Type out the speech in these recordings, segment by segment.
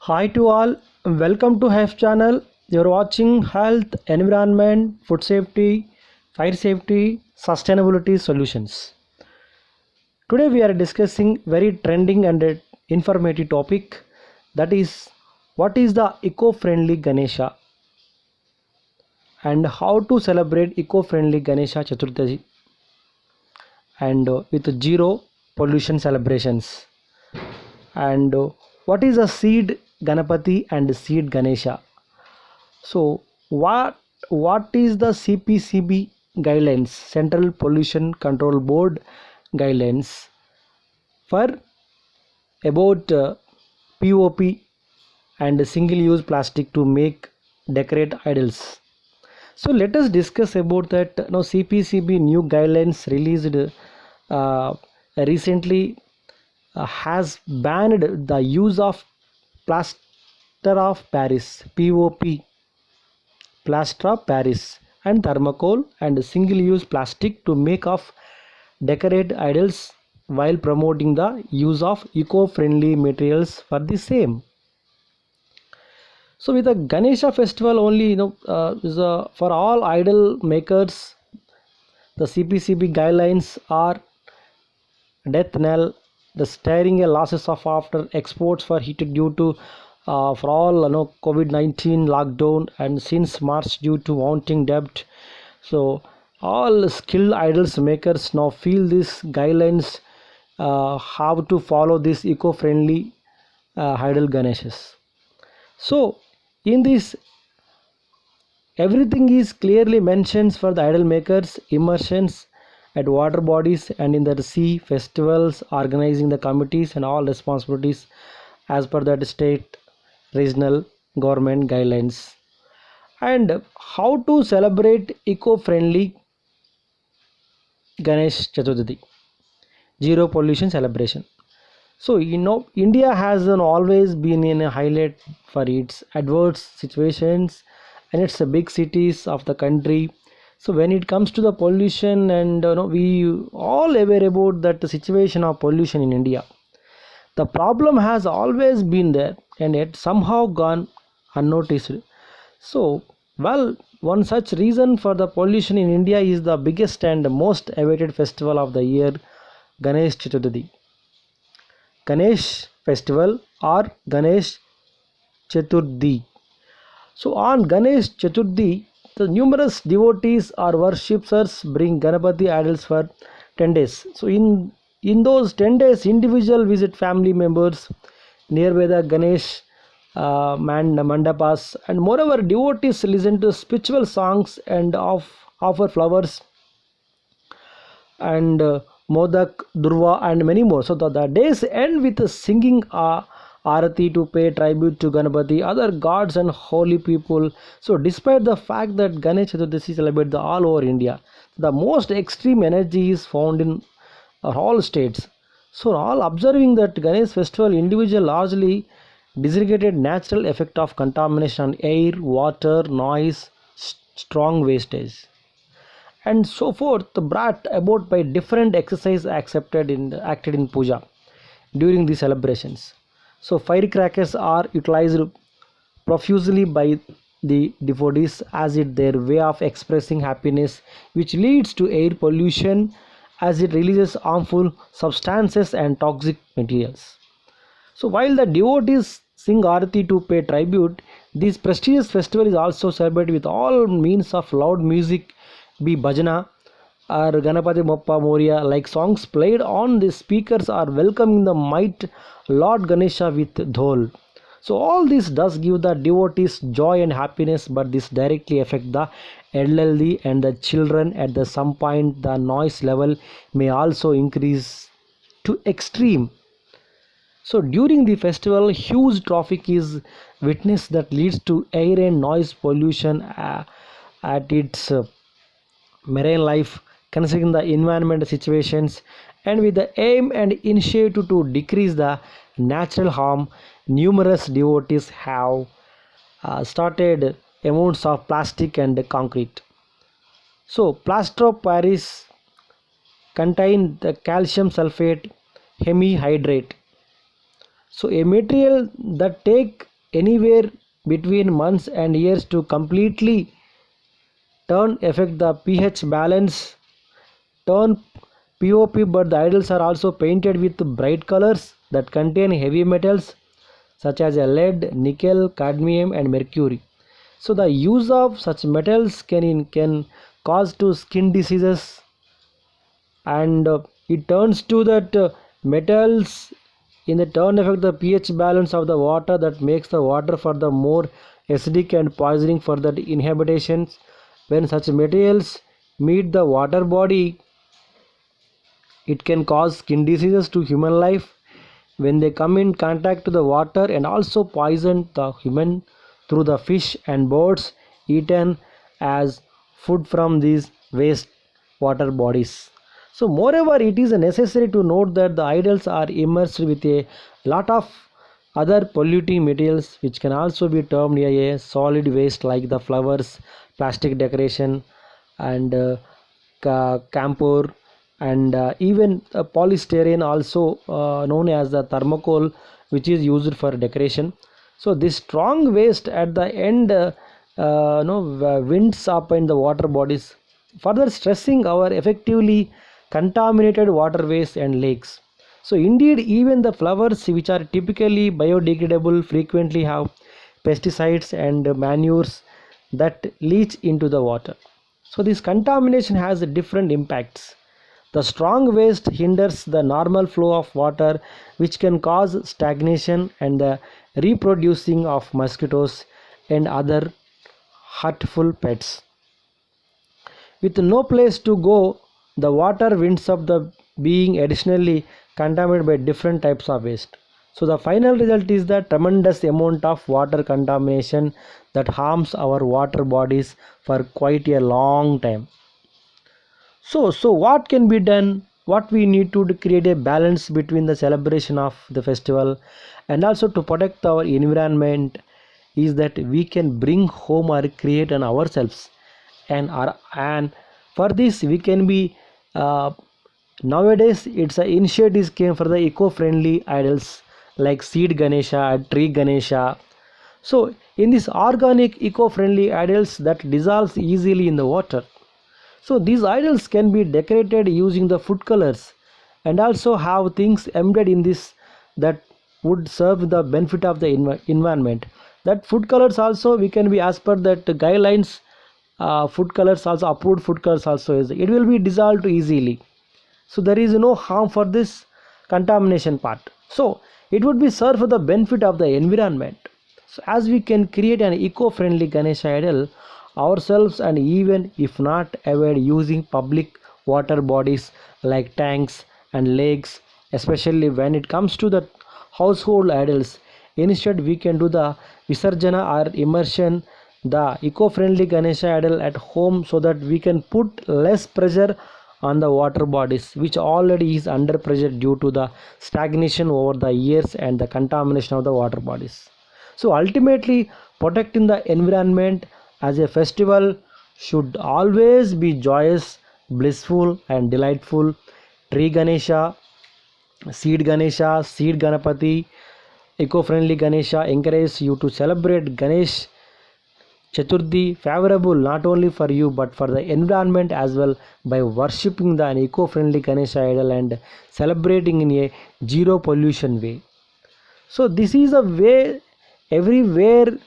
Hi to all, welcome to Health channel. You're watching health, environment, food safety, fire safety, sustainability solutions. Today we are discussing very trending and informative topic, that is what is the eco-friendly Ganesha and how to celebrate eco-friendly Ganesha Chaturdashi and with zero pollution celebrations, and what is a seed Ganapati and seed Ganesha. So what is the CPCB guidelines, Central Pollution Control Board guidelines for about POP and single-use plastic to make decorate idols. So let us discuss about that. Now CPCB new guidelines released recently has banned the use of plaster of Paris (POP), plaster of Paris, and thermocol and single-use plastic to make of decorate idols, while promoting the use of eco-friendly materials for the same. So with the Ganesha festival only, for all idol makers, the CPCB guidelines are death knell, the staring a losses of after exports for heated due to for all COVID-19 lockdown, and since March due to mounting debt. So all skilled idols makers now feel these guidelines have to follow this eco-friendly idol Ganeshas. So in this everything is clearly mentioned for the idol makers, immersions at water bodies and in the sea, festivals, organizing the committees and all responsibilities as per the state, regional government guidelines. And how to celebrate eco-friendly Ganesh Chaturthi, zero pollution celebration. So India has always been in a highlight for its adverse situations and its big cities of the country. So when it comes to the pollution, and we all aware about that the situation of pollution in India. The problem has always been there and yet somehow gone unnoticed. So, one such reason for the pollution in India is the biggest and most awaited festival of the year, Ganesh Chaturthi. Ganesh festival or Ganesh Chaturthi. So on Ganesh Chaturthi, the numerous devotees or worshippers bring Ganapati idols for 10 days. So in those 10 days, individual visit family members nearby the Ganesh mandapas, and moreover devotees listen to spiritual songs and offer flowers and Modak, Durva, and many more. So the days end with a singing Arati to pay tribute to Ganapati, other gods and holy people. So despite the fact that Ganesh Chaturthi is celebrated all over India, the most extreme energy is found in all states. So all observing that Ganesh festival individual largely disregarded natural effect of contamination on air, water, noise, strong wastage and so forth, brought about by different exercise acted in puja during the celebrations. So firecrackers are utilized profusely by the devotees as it their way of expressing happiness, which leads to air pollution as it releases harmful substances and toxic materials. So while the devotees sing Arati to pay tribute, this prestigious festival is also celebrated with all means of loud music, be bhajana or Ganapati Bappa Moria, like songs played on the speakers are welcoming the might Lord Ganesha with dhol. So all this does give the devotees joy and happiness, but this directly affect the elderly and the children. At the some point, the noise level may also increase to extreme. So during the festival, huge traffic is witnessed that leads to air and noise pollution at its marine life, considering the environment situations, and with the aim and initiative to decrease the natural harm, numerous devotees have started amounts of plastic and concrete. So plaster of Paris contain the calcium sulfate hemihydrate. So a material that take anywhere between months and years to completely turn affect the pH balance, turn POP, but the idols are also painted with bright colors that contain heavy metals such as lead, nickel, cadmium, and mercury. So the use of such metals can cause to skin diseases, and it turns to that metals in the turn affect the pH balance of the water, that makes the water for the more acidic and poisoning for the inhabitations. When such materials meet the water body, it can cause skin diseases to human life when they come in contact to the water, and also poison the human through the fish and birds eaten as food from these waste water bodies. So moreover, it is necessary to note that the idols are immersed with a lot of other polluting materials which can also be termed a solid waste, like the flowers, plastic decoration, and camphor, and even polystyrene, also known as the thermocol, which is used for decoration. So this strong waste at the end winds up in the water bodies, further stressing our effectively contaminated waterways and lakes. So indeed, even the flowers which are typically biodegradable frequently have pesticides and manures that leach into the water. So this contamination has different impacts. The strong waste hinders the normal flow of water, which can cause stagnation and the reproducing of mosquitoes and other hurtful pests. With no place to go, the water winds up the being additionally contaminated by different types of waste. So the final result is the tremendous amount of water contamination that harms our water bodies for quite a long time. So what can be done? What we need to create a balance between the celebration of the festival and also to protect our environment is that we can bring home or create on ourselves, and for this we can be nowadays it's a initiatives came for the eco-friendly idols like seed Ganesha, tree Ganesha. So in this organic eco-friendly idols that dissolves easily in the water, so these idols can be decorated using the food colors and also have things embedded in this that would serve the benefit of the environment. That food colors also we can be as per that guidelines. Food colors also approved food colors also is it will be dissolved easily. So there is no harm for this contamination part. So it would be served for the benefit of the environment. So as we can create an eco-friendly Ganesha idol ourselves, and even if not avoid using public water bodies like tanks and lakes, especially when it comes to the household idols. Instead we can do the visarjana or immersion the eco-friendly Ganesha idol at home, so that we can put less pressure on the water bodies which already is under pressure due to the stagnation over the years and the contamination of the water bodies. So ultimately, protecting the environment as a festival should always be joyous, blissful, and delightful. Tree Ganesha, seed Ganesha, seed Ganapati, eco-friendly Ganesha encourages you to celebrate Ganesh Chaturthi favorable not only for you but for the environment as well, by worshipping the eco-friendly Ganesha idol and celebrating in a zero pollution way. So this is a way everywhere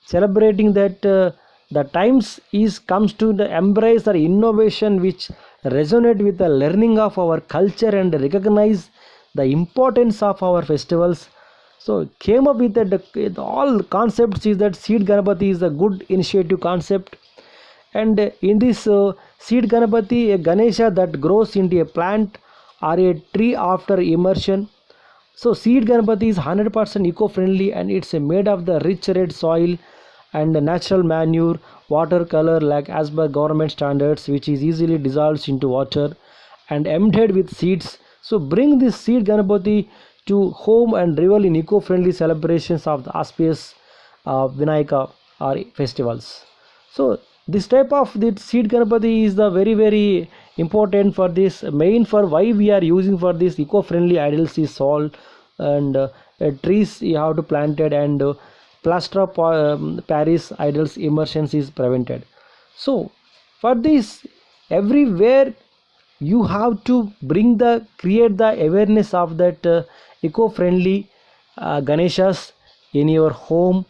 celebrating that the times is comes to the embrace or innovation which resonate with the learning of our culture and recognize the importance of our festivals. So came up with that all concepts is that seed Ganapati is a good initiative concept, and in this seed Ganapati, a Ganesha that grows into a plant or a tree after immersion. So seed Ganapati is 100% eco-friendly, and it's made of the rich red soil and natural manure, watercolor like as per government standards, which is easily dissolves into water and embedded with seeds. So bring this seed Ganapati to home and revel in eco-friendly celebrations of the auspicious Vinayaka or festivals. So this type of the seed Ganapati is the very important for this main for why we are using for this eco-friendly idols is all, and trees you have to plant it, and plaster of Paris idols immersions is prevented. So for this, everywhere you have to create the awareness of that eco-friendly Ganeshas in your home,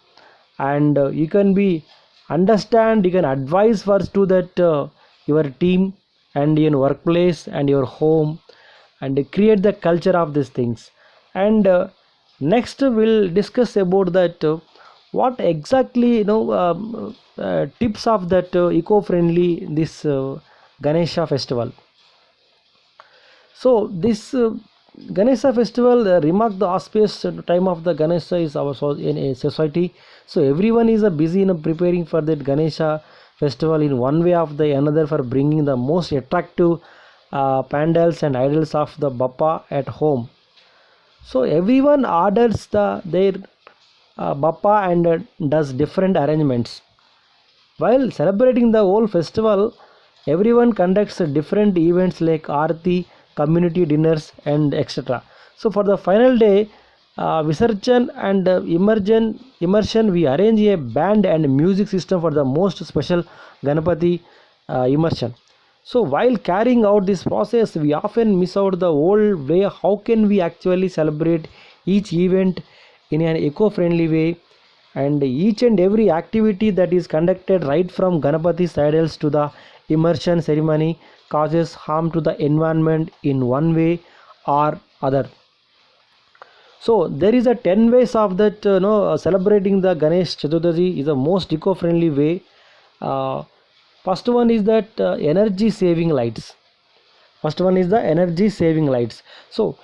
and you can be understand, you can advise first to that your team and your workplace and your home, and create the culture of these things. And next we'll discuss about that what exactly tips of that eco-friendly this Ganesha festival. So this Ganesha festival remark the auspicious time of the Ganesha is our in a society. So everyone is busy in preparing for that Ganesha festival in one way of the another for bringing the most attractive pandals and idols of the Bappa at home. So everyone orders their Bappa and does different arrangements. While celebrating the whole festival, everyone conducts different events like Aarti, community dinners, and etc. So for the final day, Visarjan and immersion, we arrange a band and music system for the most special Ganapati immersion. So while carrying out this process, we often miss out the old way. How can we actually celebrate each event in an eco-friendly way? And each and every activity that is conducted right from Ganapati's idols to the immersion ceremony causes harm to the environment in one way or other. So there is a 10 ways of that celebrating the Ganesh Chaturdashi is the most eco-friendly way. Uh, First one is that energy saving lights. First one is the energy saving lights. So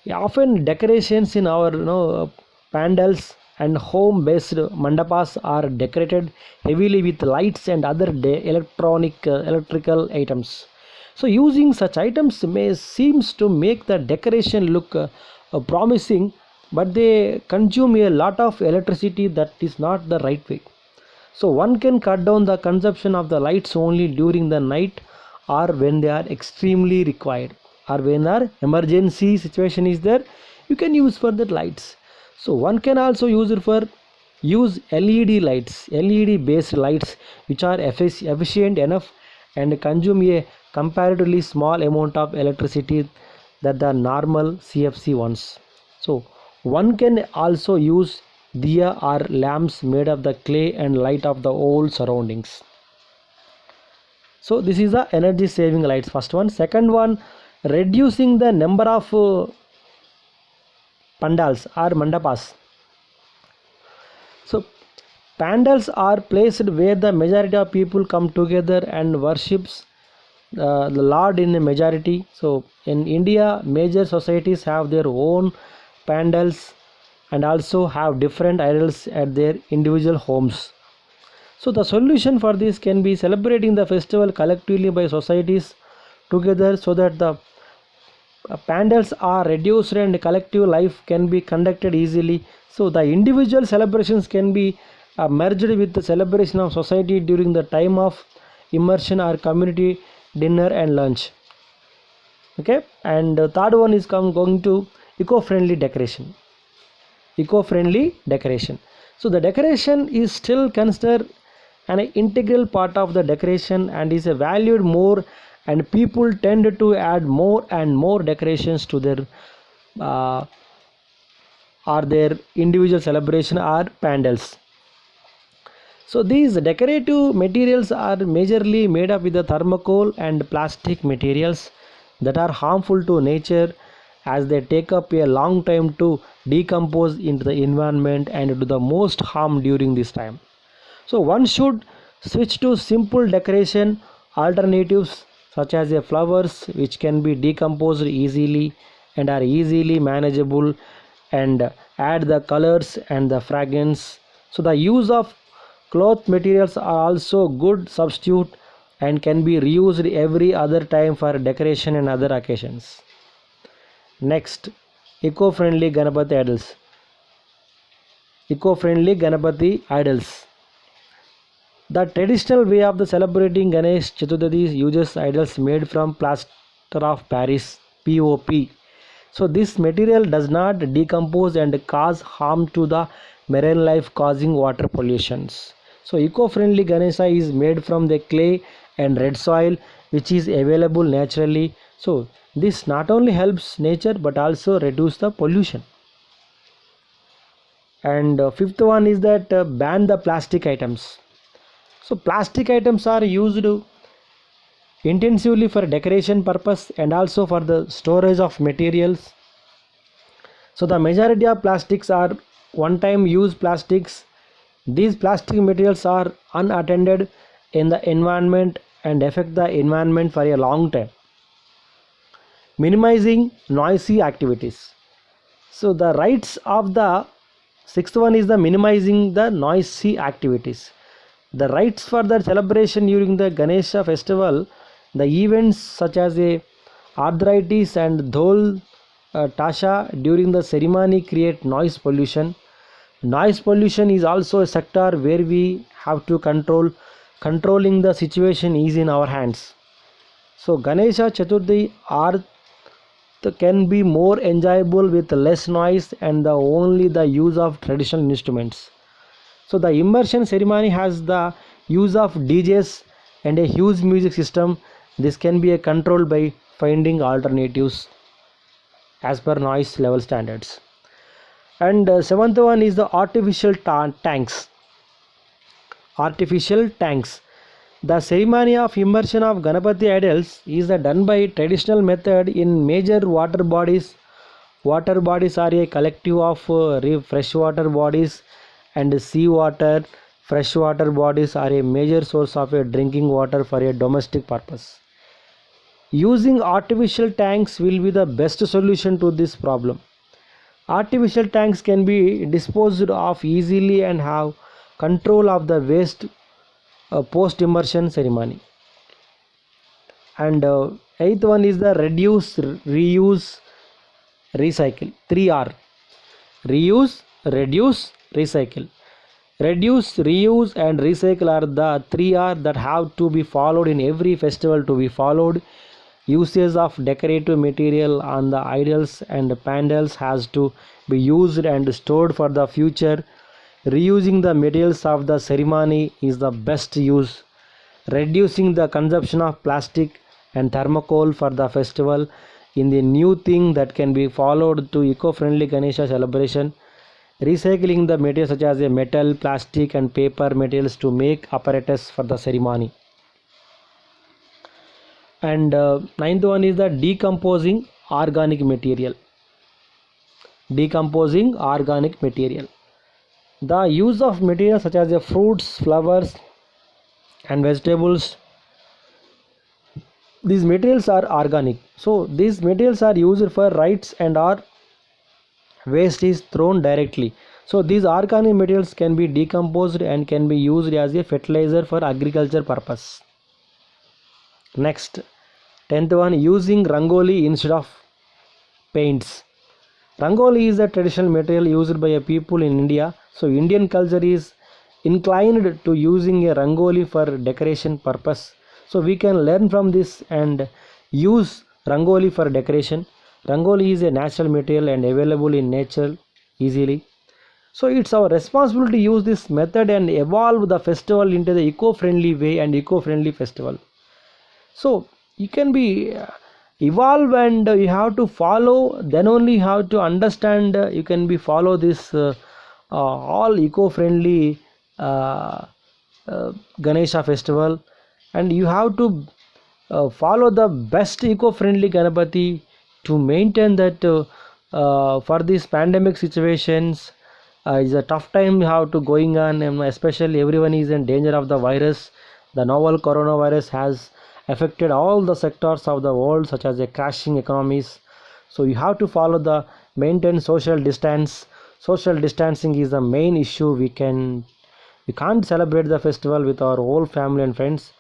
often decorations in our pandals and home based mandapas are decorated heavily with lights and other electrical items. So using such items may seems to make the decoration look promising, but they consume a lot of electricity. That is not the right way. So one can cut down the consumption of the lights only during the night or when they are extremely required, or when our emergency situation is there, you can use for the lights. So one can also use LED lights, LED based lights, which are efficient enough and consume a comparatively small amount of electricity that the normal CFC ones. So one can also use diya or lamps made of the clay and light of the old surroundings. So this is the energy saving lights, first one. Second one, reducing the number of pandals or mandapas. So pandals are placed where the majority of people come together and worships the Lord in a majority. So in India, major societies have their own pandals and also have different idols at their individual homes. So the solution for this can be celebrating the festival collectively by societies together, so that the pandals are reduced and collective life can be conducted easily. So the individual celebrations can be merged with the celebration of society during the time of immersion or community dinner and lunch. Okay, and third one is going to eco-friendly decoration. Eco-friendly decoration. So the decoration is still considered an integral part of the decoration and is valued more, and people tend to add more and more decorations to their or their individual celebration or pandals. So these decorative materials are majorly made up with the thermocol and plastic materials that are harmful to nature, as they take up a long time to decompose into the environment and do the most harm during this time. So one should switch to simple decoration alternatives such as flowers, which can be decomposed easily and are easily manageable, and add the colors and the fragrance. So the use of cloth materials are also good substitute and can be reused every other time for decoration and other occasions. Next, eco-friendly Ganapati idols. Eco-friendly Ganapati idols. The traditional way of the celebrating Ganesh Chaturdashi uses idols made from plaster of Paris (POP). So this material does not decompose and cause harm to the marine life causing water pollutions. So eco-friendly Ganesha is made from the clay and red soil which is available naturally. So this not only helps nature but also reduce the pollution. And fifth one is that ban the plastic items. So plastic items are used intensively for decoration purpose and also for the storage of materials. So the majority of plastics are one time use plastics. These plastic materials are unattended in the environment and affect the environment for a long time. Minimizing noisy activities. So the rights of the sixth one is the minimizing the noisy activities. The rights for the celebration during the Ganesha festival, the events such as a arthritis and dhol tasha during the ceremony create noise pollution. Noise pollution is also a sector where we have to controlling the situation is in our hands. So Ganesha Chaturthi art can be more enjoyable with less noise and only the use of traditional instruments. So the immersion ceremony has the use of DJs and a huge music system. This can be controlled by finding alternatives as per noise level standards. And seventh one is the tanks. Artificial tanks. The ceremony of immersion of Ganapati idols is done by traditional method in major water bodies. Water bodies are a collective of freshwater bodies, and seawater. Freshwater bodies are a major source of drinking water for a domestic purpose. Using artificial tanks will be the best solution to this problem. Artificial tanks can be disposed of easily and have control of the waste post immersion ceremony. And eighth one is the reduce, reuse, recycle. 3R. Reuse, reduce, recycle. Reduce, reuse and recycle are the 3R that have to be followed in every festival to be followed. Usage of decorative material on the idols and pandals has to be used and stored for the future. Reusing the materials of the ceremony is the best use. Reducing the consumption of plastic and thermocol for the festival in the new thing that can be followed to eco-friendly Ganesha celebration. Recycling the materials such as metal, plastic and paper materials to make apparatus for the ceremony. And ninth one is the decomposing organic material. Decomposing organic material. The use of materials such as fruits, flowers and vegetables, these materials are organic. So these materials are used for rites and our waste is thrown directly. So these organic materials can be decomposed and can be used as a fertilizer for agriculture purpose. Next, 10th one, using rangoli instead of paints. Rangoli is a traditional material used by a people in India. So Indian culture is inclined to using a rangoli for decoration purpose. So we can learn from this and use rangoli for decoration. Rangoli is a natural material and available in nature easily. So it's our responsibility to use this method and evolve the festival into the eco-friendly way and eco-friendly festival. So you can be evolve and you have to follow, then only you have to understand you can be follow this all eco-friendly Ganesha festival, and you have to follow the best eco-friendly Ganapati to maintain that for these pandemic situations. It's a tough time you have to going on, and especially everyone is in danger of the virus. The novel coronavirus has affected all the sectors of the world such as crashing economies. So you have to follow the maintain social distance. Social distancing is the main issue. We can't celebrate the festival with our whole family and friends,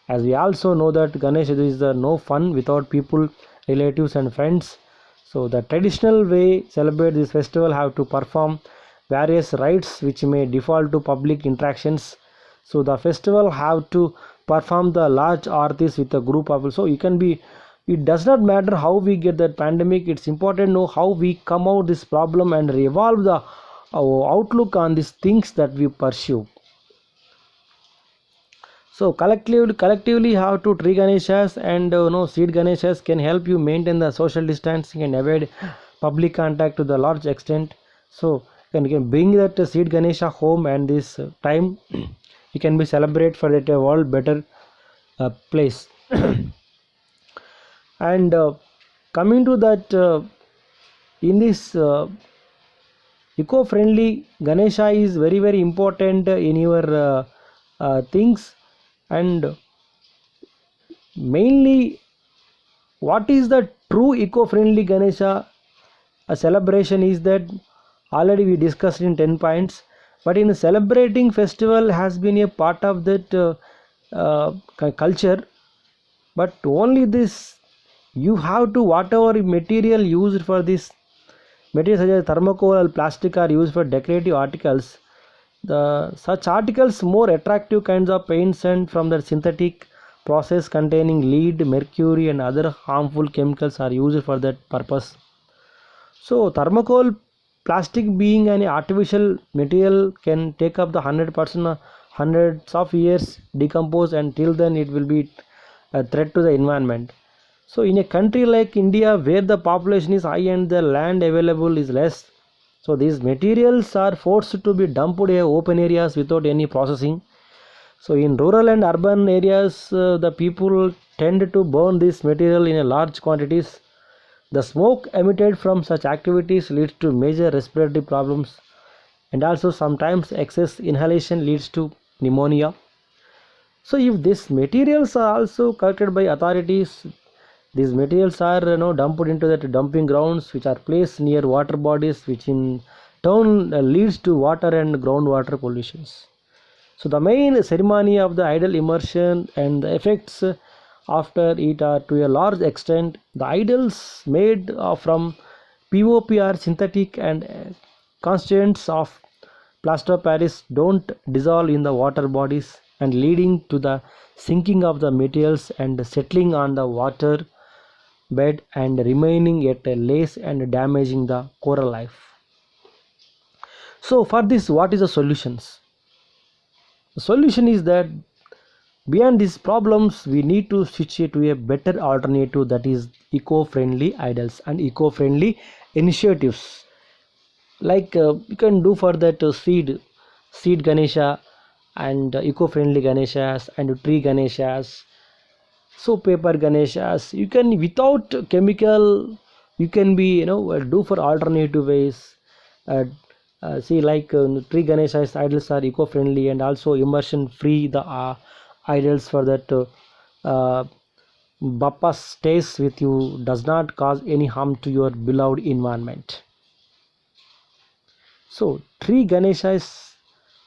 as we also know that Ganesh is no fun without people, relatives and friends. So the traditional way celebrate this festival have to perform various rites which may default to public interactions. So the festival have to perform the large artis with a group of, so you can be, it does not matter how we get that pandemic, it's important to know how we come out this problem and revolve the our outlook on these things that we pursue. So collectively how to tree Ganeshas and seed Ganeshas can help you maintain the social distancing and avoid public contact to the large extent. So you can bring that seed Ganesha home, and this time you can be celebrate for that world better place. And coming to that, in this eco-friendly Ganesha is very important in your things. And mainly, what is the true eco-friendly Ganesha a celebration is that already we discussed in 10 points, but in celebrating festival has been a part of that culture. But only this, you have to whatever material used for this, materials such as thermocol or plastic are used for decorative articles. The such articles more attractive kinds of paints and from the synthetic process containing lead, mercury and other harmful chemicals are used for that purpose. So thermocol plastic being an artificial material can take up the 100% hundreds of years decompose, and till then it will be a threat to the environment. So in a country like India where the population is high and the land available is less, so these materials are forced to be dumped in open areas without any processing. So in rural and urban areas, the people tend to burn this material in a large quantities. The smoke emitted from such activities leads to major respiratory problems, and also sometimes excess inhalation leads to pneumonia. So if these materials are also collected by authorities, these materials are dumped into the dumping grounds which are placed near water bodies, which in turn leads to water and groundwater pollutions. So the main ceremony of the idol immersion and the effects after it are to a large extent the idols made from POP are synthetic and constituents of plaster of Paris don't dissolve in the water bodies and leading to the sinking of the materials and settling on the water bed and remaining at a lace and damaging the coral life. So for this, what is the solutions? The solution is that beyond these problems, we need to switch it to a better alternative, that is eco-friendly idols and eco-friendly initiatives. Like you can do for that seed Ganesha and eco-friendly Ganeshas and tree Ganeshas. So paper Ganeshas, you can without chemical, you can be do for alternative ways. Uh, See, like tree Ganeshas idols are eco-friendly and also immersion free. The idols for that Bappa stays with you, does not cause any harm to your beloved environment. So tree Ganeshas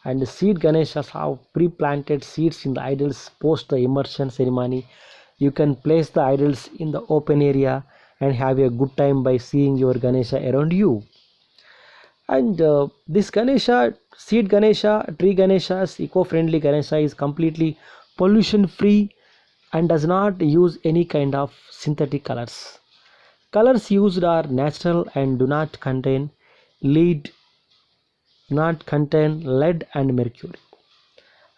and seed Ganeshas have pre-planted seeds in the idols post the immersion ceremony. You can place the idols in the open area and have a good time by seeing your Ganesha around you. And this Ganesha, seed Ganesha, tree Ganeshas, eco-friendly Ganesha is completely pollution free and does not use any kind of synthetic colors. Colors used are natural and do not contain lead, not contain lead and mercury.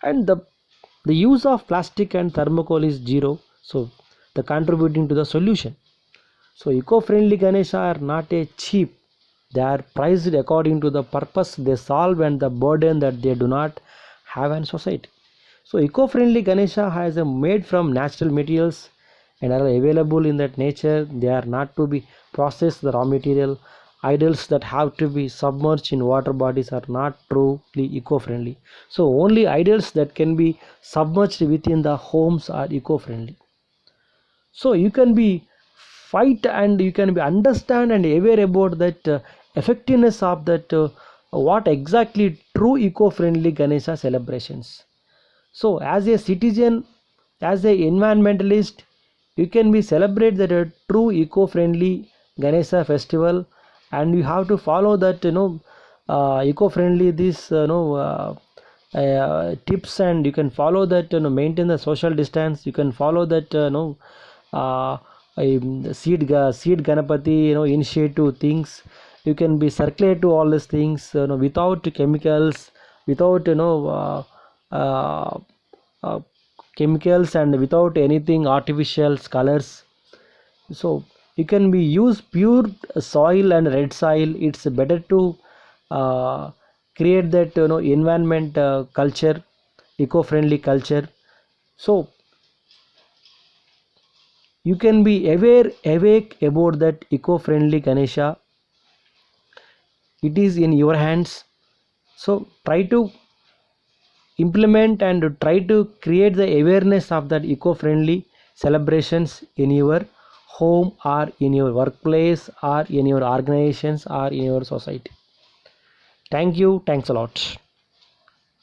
And the use of plastic and thermocol is zero, so the contributing to the solution. So eco-friendly Ganesha are not a cheap, they are priced according to the purpose they solve and the burden that they do not have in society. So eco-friendly Ganesha has a made from natural materials and are available in that nature. They are not to be processed the raw material. Idols that have to be submerged in water bodies are not truly eco-friendly. So only idols that can be submerged within the homes are eco-friendly. So you can be fight and you can be understand and aware about that effectiveness of that what exactly true eco-friendly Ganesha celebrations. So as a citizen, as a environmentalist, you can be celebrate that a true eco-friendly Ganesha festival, and you have to follow that eco-friendly this tips, and you can follow that maintain the social distance. You can follow that uh, seed Ganapati initiative things, you can be circulate to all these things, without chemicals, without uh, uh, chemicals, and without anything artificial colors. So you can be use pure soil and red soil. It's better to uh, create that environment, culture, eco-friendly culture. So you can be awake about that eco-friendly Ganesha. It is in your hands. So try to implement and try to create the awareness of that eco-friendly celebrations in your home, or in your workplace, or in your organizations, or in your society. Thank you. Thanks a lot.